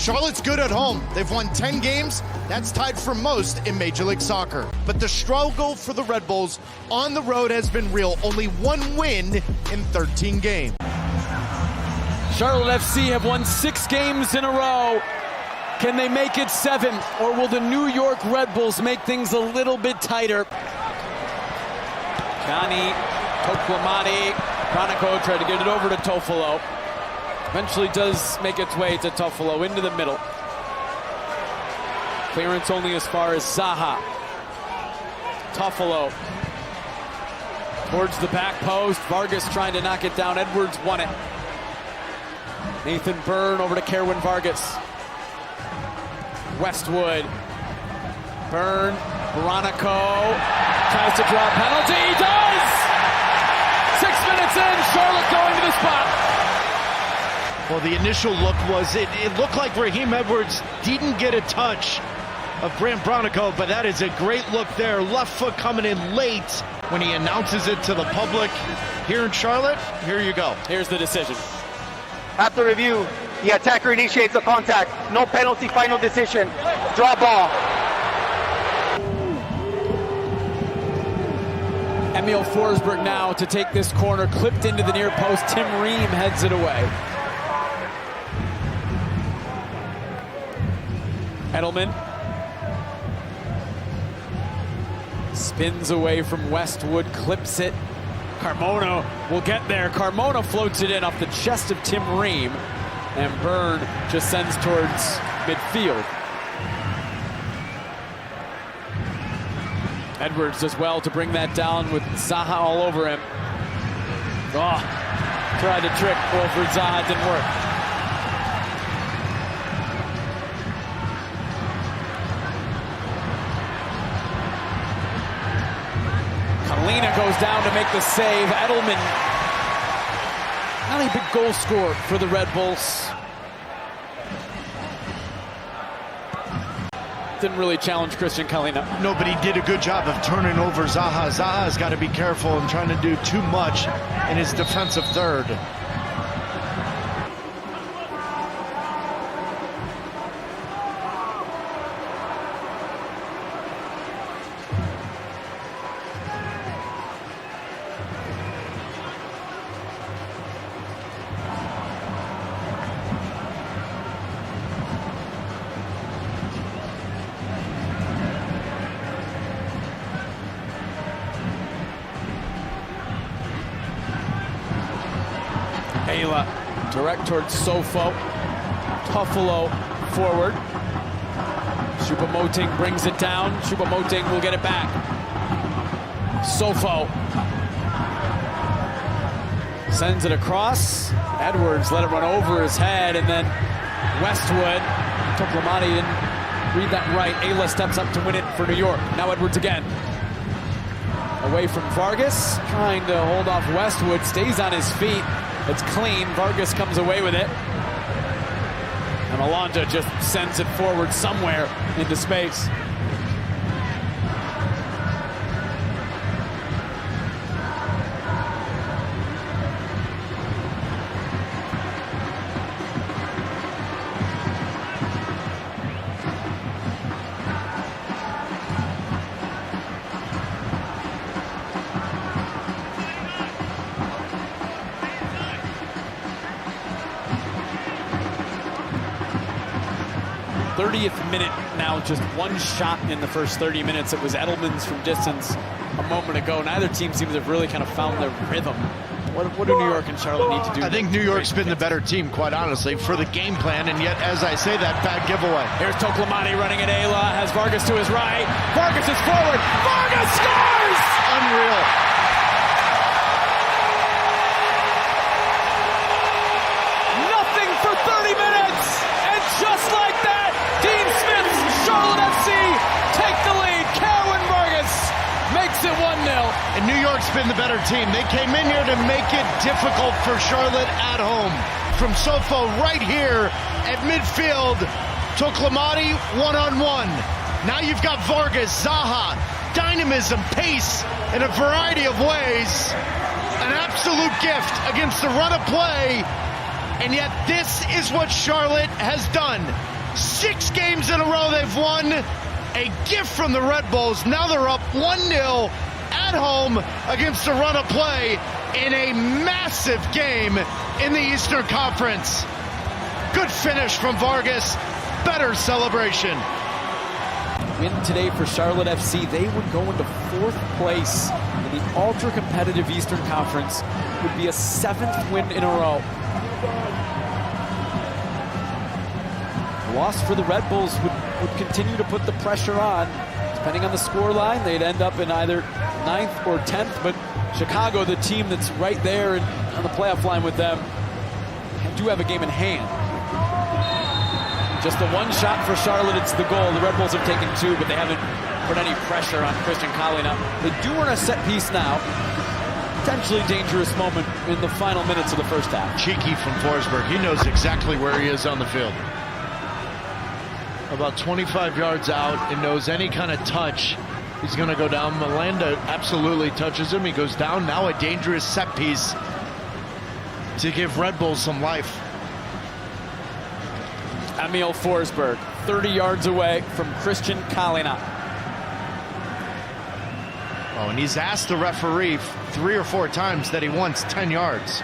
Charlotte's good at home. They've won 10 games. That's tied for most in Major League Soccer. But the struggle for the Red Bulls on the road has been real. Only one win in 13 games. Charlotte FC have won 6 games in a row. Can they make it 7? Or will the New York Red Bulls make things a little bit tighter? Johnny, Toklamati, Bronico tried to get it over to Toffolo. Eventually does make its way to Toffolo into the middle. Clearance only as far as Zaha. Toffolo towards the back post. Vargas trying to knock it down. Edwards won it. Nathan Byrne over to Kerwin Vargas. Westwood. Byrne. Bronico tries to draw a penalty. He does! 6 minutes in, Charlotte going to the spot. Well, the initial look was, it looked like Raheem Edwards didn't get a touch of Brandt Bronico, but that is a great look there. Left foot coming in late when he announces it to the public. Here in Charlotte, here you go. Here's the decision. After review, the attacker initiates the contact. No penalty, final decision. Draw ball. Emil Forsberg now to take this corner, clipped into the near post. Tim Ream heads it away. Edelman spins away from Westwood, clips it. Carmona will get there. Carmona floats it in off the chest of Tim Ream, and Byrne just sends towards midfield. Edwards does well to bring that down with Zaha all over him. Oh, tried to trick Wilfried Zaha, didn't work. Kalina goes down to make the save. Edelman, not a big goal scorer for the Red Bulls. Didn't really challenge Christian Kalina. No, but he did a good job of turning over Zaha. Zaha's got to be careful and trying to do too much in his defensive third. Ayla direct towards Sofo. Toffolo forward. Choupo-Moting brings it down. Choupo-Moting will get it back. Sofo sends it across. Edwards let it run over his head, and then Westwood. Toklamati didn't read that right. Ayla steps up to win it for New York. Now Edwards again. Away from Vargas, trying to hold off Westwood, stays on his feet. It's clean. Vargas comes away with it. And Alonda just sends it forward somewhere into space. Minute now, just one shot in the first 30 minutes. It was Edelman's from distance a moment ago. Neither team seems to have really kind of found their rhythm. What do New York and Charlotte need to do? I think New York's been the better team, quite honestly, for the game plan, and yet, as I say that, bad giveaway. Here's Toklamati running at Ayla, has Vargas to his right. Vargas is forward. Vargas scores! Unreal. Nothing for 30 minutes, and just like that, Dean Smith's Charlotte FC take the lead. Kerwin Vargas makes it 1-0. And New York's been the better team. They came in here to make it difficult for Charlotte at home. From Sofo right here at midfield, Toklamati one-on-one. Now you've got Vargas, Zaha, dynamism, pace in a variety of ways. An absolute gift against the run of play. And yet this is what Charlotte has done. 6 games in a row they've won. A gift from the Red Bulls. Now they're up 1-0 at home against the run of play in a massive game in the Eastern Conference. Good finish from Vargas. Better celebration. Win today for Charlotte FC. They would go into 4th place in the ultra-competitive Eastern Conference. Would be a 7th win in a row. Loss for the Red Bulls would continue to put the pressure on. Depending on the score line, they'd end up in either 9th or 10th. But Chicago, the team that's right there on the playoff line with them, do have a game in hand. Just the one shot for Charlotte, it's the goal. The Red Bulls have taken 2, but they haven't put any pressure on Christian Kalina. They do earn a set piece now. Potentially dangerous moment in the final minutes of the first half. Cheeky from Forsberg. He knows exactly where he is on the field. About 25 yards out and knows any kind of touch, he's going to go down. Melanda absolutely touches him. He goes down. Now a dangerous set piece to give Red Bulls some life. Emil Forsberg, 30 yards away from Christian Kalina. Oh, and he's asked the referee 3 or 4 times that he wants 10 yards.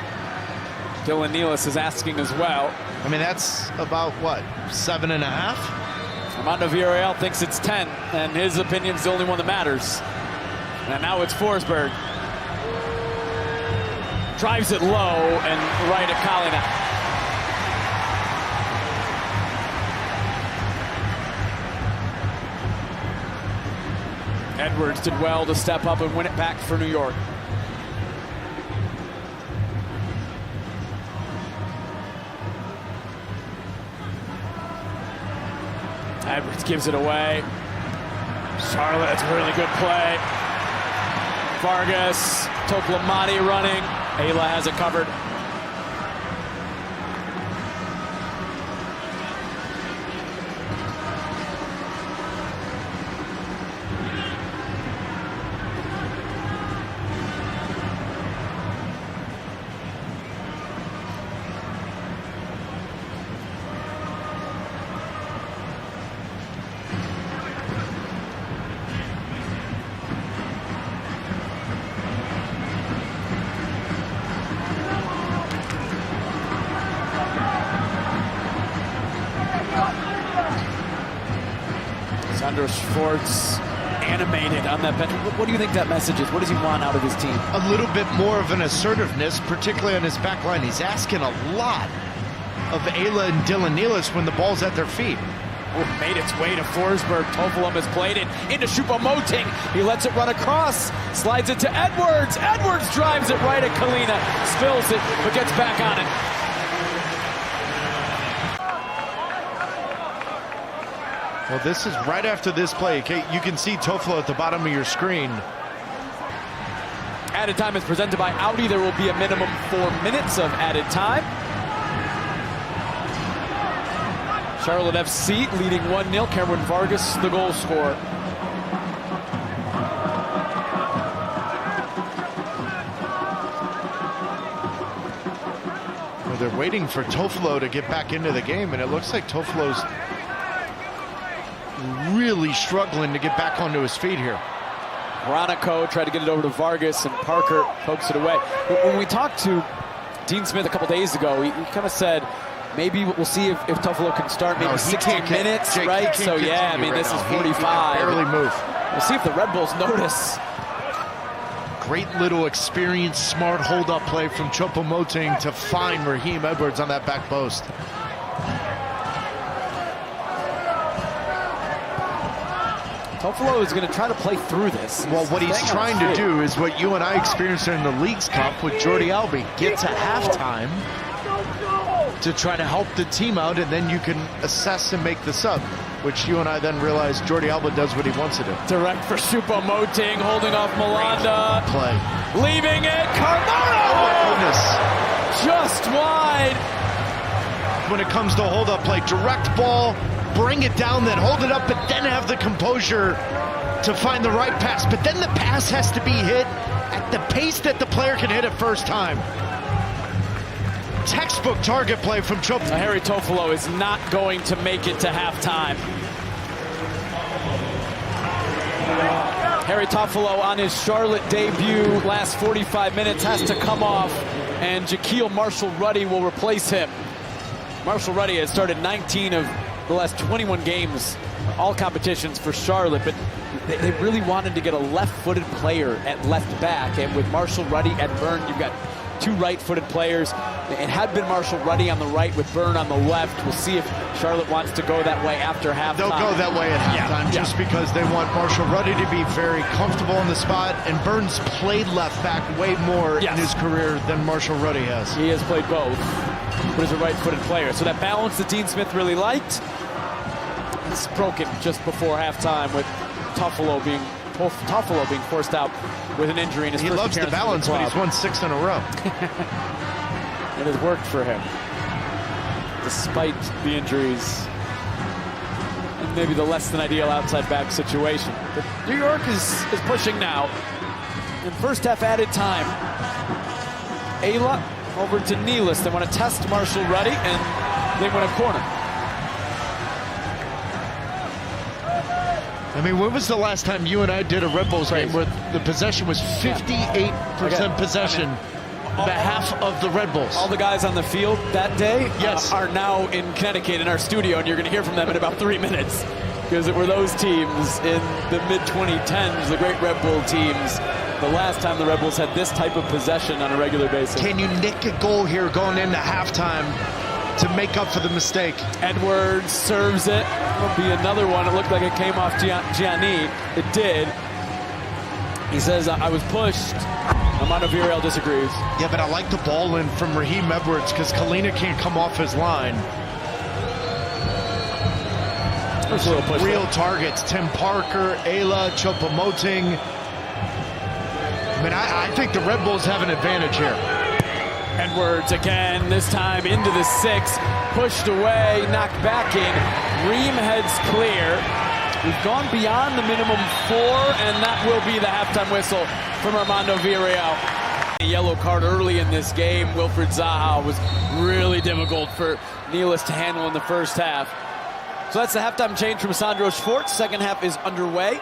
Dylan Nealis is asking as well. I mean, that's about, what, 7.5? Armando Villarreal thinks it's 10, and his opinion's the only one that matters. And now it's Forsberg. Drives it low and right at Kalina. Edwards did well to step up and win it back for New York. Edwards gives it away. Charlotte, that's a really good play. Vargas, Toklamati running. Ayla has it covered. Sandro Schwartz animated on that bench. What do you think that message is? What does he want out of his team? A little bit more of an assertiveness, particularly on his back line. He's asking a lot of Ayla and Dylan Nealis when the ball's at their feet. Oh, made its way to Forsberg. Tofelum has played it into Choupo-Moting. He lets it run across, slides it to Edwards. Edwards drives it right at Kalina, spills it, but gets back on it. Well, this is right after this play. You can see Toffolo at the bottom of your screen. Added time is presented by Audi. There will be a minimum 4 minutes of added time. Charlotte FC leading 1-0. Cameron Vargas, the goal scorer. Well, they're waiting for Toffolo to get back into the game, and it looks like Toffolo's really struggling to get back onto his feet here. Bronico tried to get it over to Vargas, and Parker pokes it away. When we talked to Dean Smith a couple days ago, he kind of said, maybe we'll see if Toffolo can start maybe 16 minutes, Jake, right? So yeah, I mean, this is 45. He can barely move. We'll see if the Red Bulls notice. Great little experienced, smart hold-up play from Choupo-Moting to find Raheem Edwards on that back post. Toffolo is going to try to play through this. Well, what he's trying to do is what you and I experienced in the Leagues Cup with Jordi Alba. Get to halftime to try to help the team out, and then you can assess and make the sub, which you and I then realize Jordi Alba does what he wants to do. Direct for Choupo-Moting, holding off Melanda. Play. Leaving it, Carmona! Oh my goodness. Just wide. When it comes to hold-up play, direct ball, bring it down, then hold it up, but then have the composure to find the right pass. But then the pass has to be hit at the pace that the player can hit it first time. textbook target play from Chop. Harry Toffolo is not going to make it to halftime. Harry Toffolo on his Charlotte debut last 45 minutes has to come off, and Jaquil Marshall-Ruddy will replace him. Marshall-Ruddy has started 19 of the last 21 games, all competitions for Charlotte, but they really wanted to get a left-footed player at left back, and with Marshall-Ruddy and Byrne, you've got two right-footed players. It had been Marshall-Ruddy on the right with Byrne on the left. We'll see if Charlotte wants to go that way after halftime. They'll go that way at halftime just because they want Marshall-Ruddy to be very comfortable in the spot, and Byrne's played left back way more in his career than Marshall-Ruddy has. He has played both, but is a right-footed player. So that balance that Dean Smith really liked, it's broken just before halftime with Toffolo being forced out with an injury in his first appearance. He loves the balance, but he's won 6 in a row. It has worked for him, despite the injuries and maybe the less than ideal outside back situation. But New York is pushing now. In first half added time, Ayla over to Nealis. They want to test Marshall-Ruddy, and they win a corner. I mean, when was the last time you and I did a Red Bulls game where the possession was 58% possession on behalf of the Red Bulls? All the guys on the field that day are now in Connecticut in our studio, and you're going to hear from them in about 3 minutes, because it were those teams in the mid-2010s, the great Red Bull teams, the last time the Red Bulls had this type of possession on a regular basis. Can you nick a goal here going into halftime to make up for the mistake? Edwards serves it. It'll be another one. It looked like it came off Gianni. It did. He says, I was pushed. Armando Villarreal disagrees. Yeah, but I like the ball in from Raheem Edwards because Kalina can't come off his line. There's a little push real there. Targets. Tim Parker, Ayla, Choupo-Moting. I mean, I think the Red Bulls have an advantage here. Edwards again, this time into the 6, pushed away, knocked back in. Ream heads clear. We've gone beyond the minimum 4, and that will be the halftime whistle from Armando Villarreal. A yellow card early in this game. Wilfried Zaha was really difficult for Nealis to handle in the first half. So that's the halftime change from Sandro Schwartz. Second half is underway.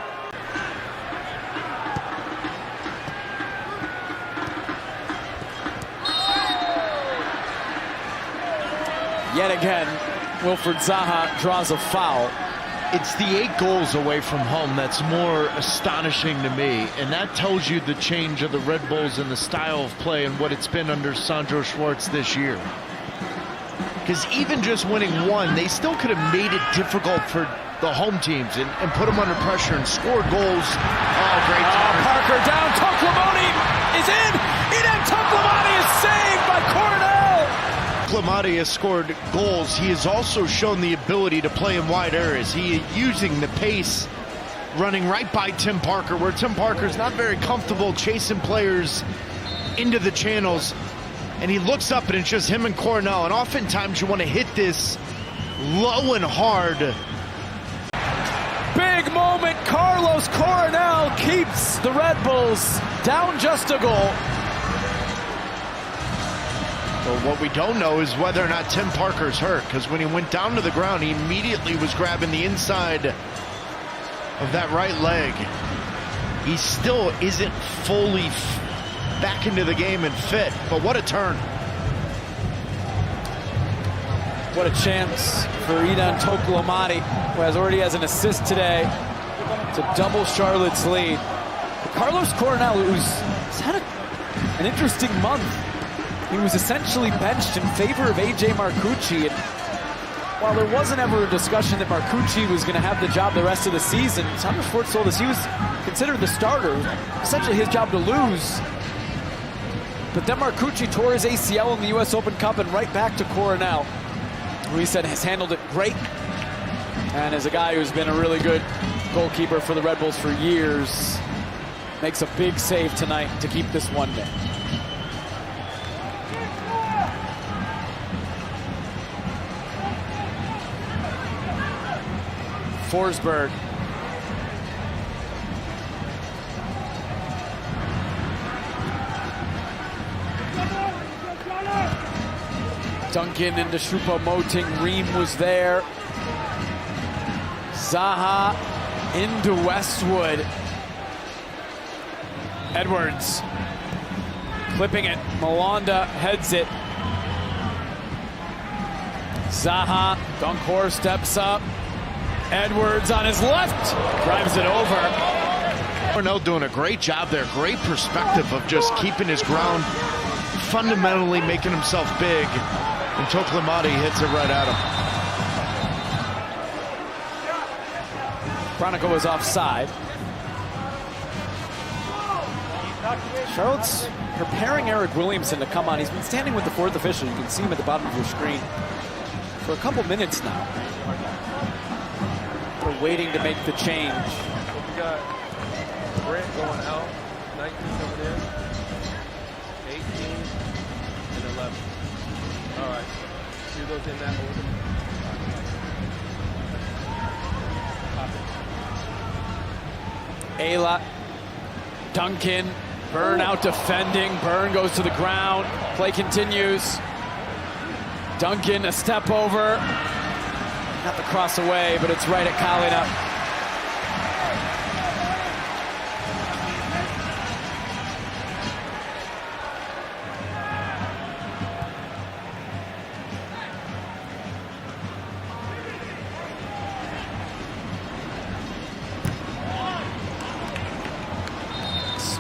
Yet again, Wilfried Zaha draws a foul. It's the 8 goals away from home that's more astonishing to me, and that tells you the change of the Red Bulls and the style of play and what it's been under Sandro Schwartz this year. Because even just winning 1, they still could have made it difficult for the home teams and put them under pressure and scored goals. Oh, great time. Parker down, Toklamoni is in! Eden Toklamoni is saved by Coronel! Clamati has scored goals. He has also shown the ability to play in wide areas. He is using the pace, running right by Tim Parker, where Tim Parker's not very comfortable chasing players into the channels. And he looks up and it's just him and Coronel. And oftentimes you want to hit this low and hard. Big moment. Carlos Coronel keeps the Red Bulls down just a goal. Well, what we don't know is whether or not Tim Parker's hurt, because when he went down to the ground, he immediately was grabbing the inside of that right leg. He still isn't fully back into the game and fit, but what a turn. What a chance for Eden Toklamoni, who already has an assist today to double Charlotte's lead. Carlos Coronel, who's had an interesting month. He was essentially benched in favor of A.J. Marcucci, and while there wasn't ever a discussion that Marcucci was going to have the job the rest of the season, Sandro Schwartz told us he was considered the starter. Essentially his job to lose. But then Marcucci tore his ACL in the U.S. Open Cup, and right back to Coronel, who he said has handled it great, and is a guy who's been a really good goalkeeper for the Red Bulls for years. Makes a big save tonight to keep this 1-0. Forsberg. Duncan into Choupo-Moting. Ream was there. Zaha into Westwood. Edwards clipping it. Malonda heads it. Zaha, Donkor steps up. Edwards on his left, drives it over. Cornell doing a great job there. Great perspective of just keeping his ground, fundamentally making himself big. And Toklamati hits it right at him. Chronicle was offside. Charlotte's preparing Eric Williamson to come on. He's been standing with the fourth official. You can see him at the bottom of your screen for a couple minutes now. They're waiting to make the change. We got Brent going out, 19 coming in, 18 and 11. All right, do those in that order. Ayla, Duncan, Byrne out defending. Byrne goes to the ground. Play continues. Duncan a step over. Not the cross away, but it's right at Kalina.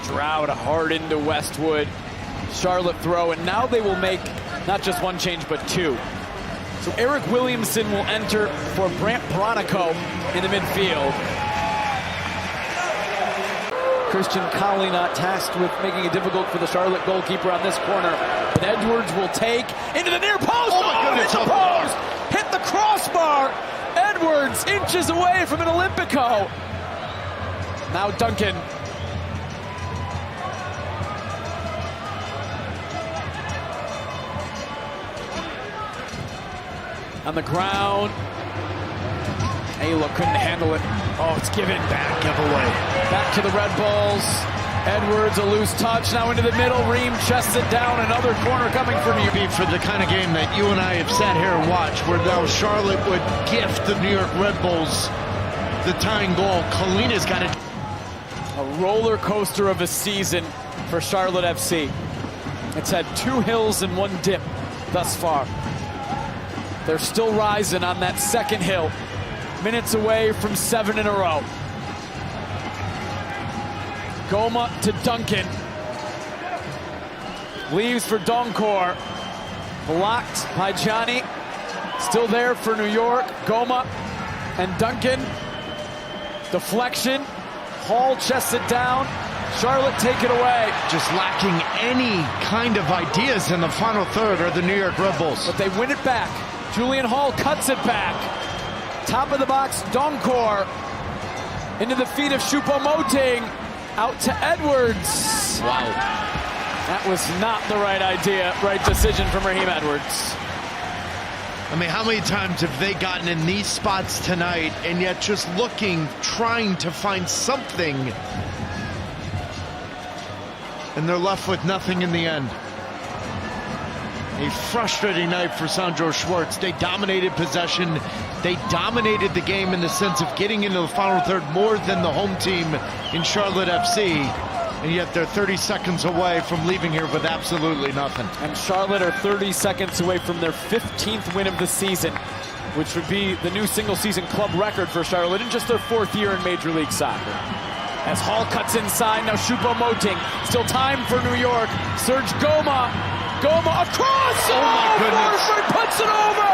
Stroud hard into Westwood. Charlotte throw, and now they will make not just one change, but two. So Eric Williamson will enter for Brant Bronico in the midfield. Christian Kalina tasked with making it difficult for the Charlotte goalkeeper on this corner. But Edwards will take into the near post. Oh my goodness, hit the post! Hit the crossbar! Edwards inches away from an Olympico. Now Duncan. On the ground. Ayla couldn't handle it. Oh, it's given back. Giveaway. Back to the Red Bulls. Edwards, a loose touch. Now into the middle. Ream chests it down. Another corner coming from you. For the kind of game that you and I have sat here and watched, where now Charlotte would gift the New York Red Bulls the tying goal. Kalina's got it. A roller coaster of a season for Charlotte FC. It's had two hills and one dip thus far. They're still rising on that second hill. Minutes away from 7 in a row. Goma to Duncan. Leaves for Donkor. Blocked by Johnny. Still there for New York. Goma and Duncan. Deflection. Hall chests it down. Charlotte take it away. Just lacking any kind of ideas in the final third are the New York Red Bulls. But they win it back. Julian Hall cuts it back. Top of the box, Donkor. Into the feet of Choupo-Moting. Out to Edwards. Wow. That was not the right idea, right decision from Raheem Edwards. I mean, how many times have they gotten in these spots tonight and yet just looking, trying to find something, and they're left with nothing in the end? A frustrating night for Sandro Schwartz. They dominated possession. They dominated the game in the sense of getting into the final third more than the home team in Charlotte FC. And yet they're 30 seconds away from leaving here with absolutely nothing. And Charlotte are 30 seconds away from their 15th win of the season, which would be the new single-season club record for Charlotte in just their 4th year in Major League Soccer. As Hall cuts inside, now Choupo-Moting. Still time for New York. Serge Goma. Goma across! Oh my goodness. Forsberg puts it over!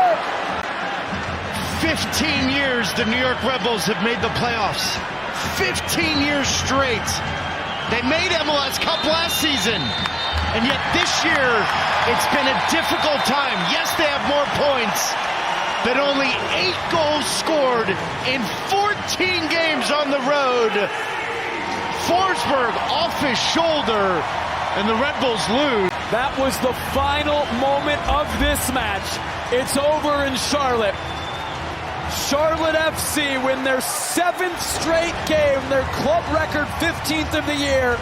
15 years the New York Red Bulls have made the playoffs. 15 years straight. They made MLS Cup last season. And yet this year, it's been a difficult time. Yes, they have more points, but only 8 goals scored in 14 games on the road. Forsberg off his shoulder, and the Red Bulls lose. That was the final moment of this match. It's over in Charlotte. Charlotte FC win their 7th straight game, their club record 15th of the year.